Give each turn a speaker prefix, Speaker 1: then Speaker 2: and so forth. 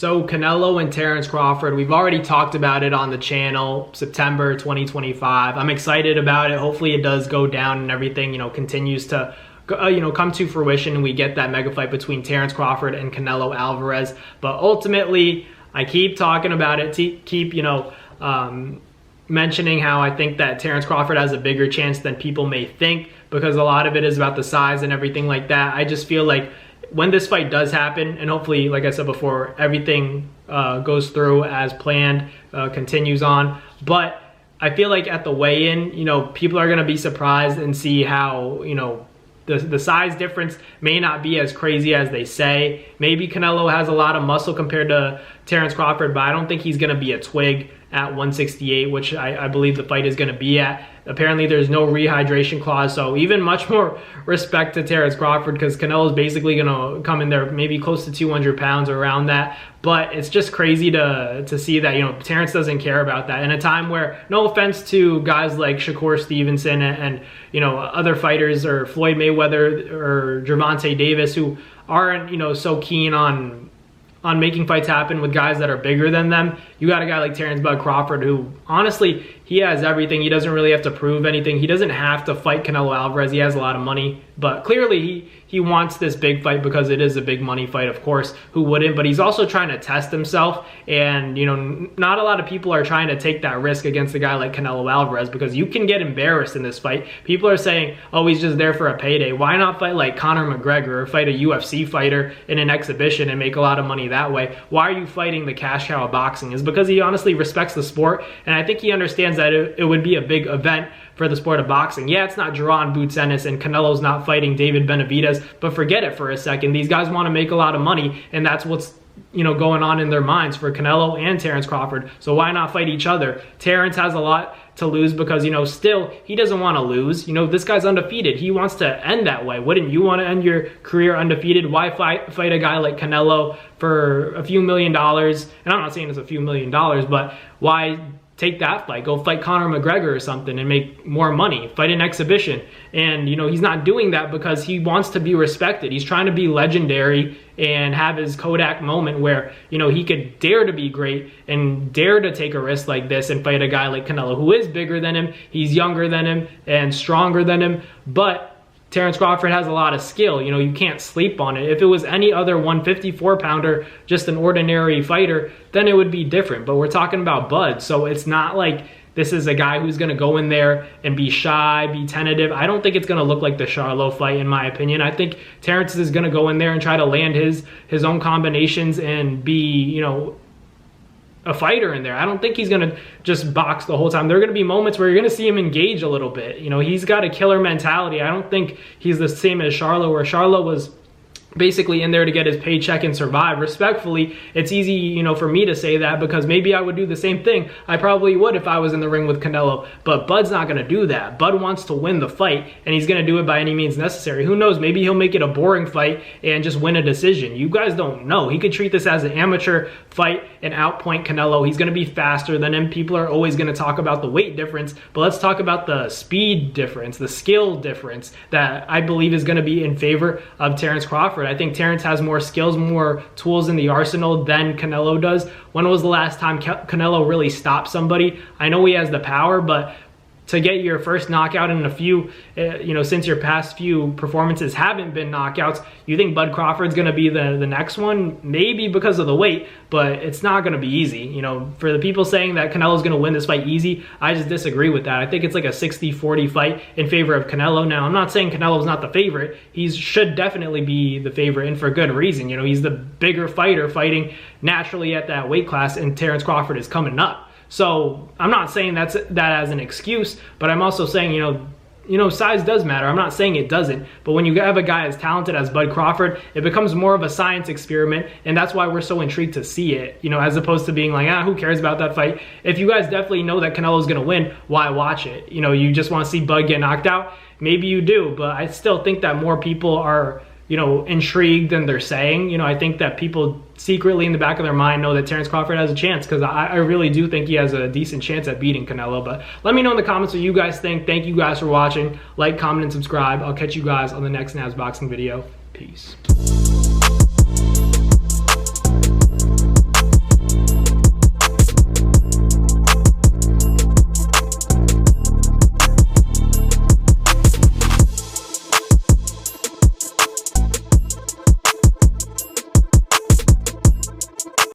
Speaker 1: So Canelo and Terence Crawford, we've already talked about it on the channel, September 2025. I'm excited about it. Hopefully it does go down and everything, continues to, come to fruition and we get that mega fight between Terence Crawford and Canelo Alvarez. But ultimately, I keep talking about it, keep, mentioning how I think that Terence Crawford has a bigger chance than people may think because a lot of it is about the size and everything like that. I just feel like when this fight does happen, and hopefully, like I said before, everything goes through as planned, continues on. But I feel like at the weigh-in, people are going to be surprised and see how, the size difference may not be as crazy as they say. Maybe Canelo has a lot of muscle compared to Terence Crawford, but I don't think he's going to be a twig at 168, which I believe the fight is going to be at. Apparently there's no rehydration clause, so even much more respect to Terence Crawford because Canelo is basically going to come in there maybe close to 200 pounds or around that. But it's just crazy to see that, Terence doesn't care about that. In a time where, no offense to guys like Shakur Stevenson and other fighters or Floyd Mayweather or Gervonta Davis who aren't, so keen on making fights happen with guys that are bigger than them. You got a guy like Terence Bud Crawford who, honestly, he has everything. He doesn't really have to prove anything. He doesn't have to fight Canelo Alvarez. He has a lot of money. But clearly, he wants this big fight because it is a big money fight, of course. Who wouldn't? But he's also trying to test himself. And, not a lot of people are trying to take that risk against a guy like Canelo Alvarez because you can get embarrassed in this fight. People are saying, oh, he's just there for a payday. Why not fight like Conor McGregor or fight a UFC fighter in an exhibition and make a lot of money that way? Why are you fighting the cash cow of boxing? It's because he honestly respects the sport. And I think he understands that it would be a big event for the sport of boxing. Yeah, it's not Jaron Boots Ennis and Canelo's not fighting David Benavidez, but forget it for a second. These guys want to make a lot of money, and that's what's going on in their minds for Canelo and Terence Crawford. So why not fight each other? Terence has a lot to lose because, still, he doesn't want to lose. This guy's undefeated. He wants to end that way. Wouldn't you want to end your career undefeated? Why fight a guy like Canelo for a few $1 million? And I'm not saying it's a few $1 million, but why take that fight? Go fight Conor McGregor or something and make more money. Fight an exhibition. And, he's not doing that because he wants to be respected. He's trying to be legendary and have his Kodak moment where, he could dare to be great and dare to take a risk like this and fight a guy like Canelo who is bigger than him. He's younger than him and stronger than him. But Terence Crawford has a lot of skill. You can't sleep on it. If it was any other 154-pounder, just an ordinary fighter, then it would be different. But we're talking about Bud, so it's not like this is a guy who's going to go in there and be shy, be tentative. I don't think it's going to look like the Charlo fight, in my opinion. I think Terence is going to go in there and try to land his own combinations and be, a fighter in there. I don't think he's going to just box the whole time. There are going to be moments where you're going to see him engage a little bit. He's got a killer mentality. I don't think he's the same as Charlo, where Charlo was basically in there to get his paycheck and survive. Respectfully, it's easy, for me to say that because maybe I would do the same thing. I probably would if I was in the ring with Canelo, but Bud's not going to do that. Bud wants to win the fight, and he's going to do it by any means necessary. Who knows? Maybe he'll make it a boring fight and just win a decision. You guys don't know. He could treat this as an amateur fight and outpoint Canelo. He's going to be faster than him. People are always going to talk about the weight difference, but let's talk about the speed difference, the skill difference that I believe is going to be in favor of Terence Crawford. I think Terence has more skills, more tools in the arsenal than Canelo does. When was the last time Canelo really stopped somebody? I know he has the power, but to get your first knockout in a few, since your past few performances haven't been knockouts, you think Bud Crawford's going to be the next one? Maybe because of the weight, but it's not going to be easy. For the people saying that Canelo's going to win this fight easy, I just disagree with that. I think it's like a 60-40 fight in favor of Canelo. Now, I'm not saying Canelo's not the favorite. He should definitely be the favorite, and for good reason. He's the bigger fighter fighting naturally at that weight class, and Terence Crawford is coming up. So I'm not saying that as an excuse, but I'm also saying, size does matter. I'm not saying it doesn't, but when you have a guy as talented as Bud Crawford, it becomes more of a science experiment, and that's why we're so intrigued to see it, as opposed to being like, who cares about that fight? If you guys definitely know that Canelo's going to win, why watch it? You just want to see Bud get knocked out? Maybe you do, but I still think that more people are intrigued than they're saying. I think that people secretly in the back of their mind know that Terence Crawford has a chance because I really do think he has a decent chance at beating Canelo. But let me know in the comments what you guys think. Thank you guys for watching. Like, comment, and subscribe. I'll catch you guys on the next Nabs Boxing video. Peace.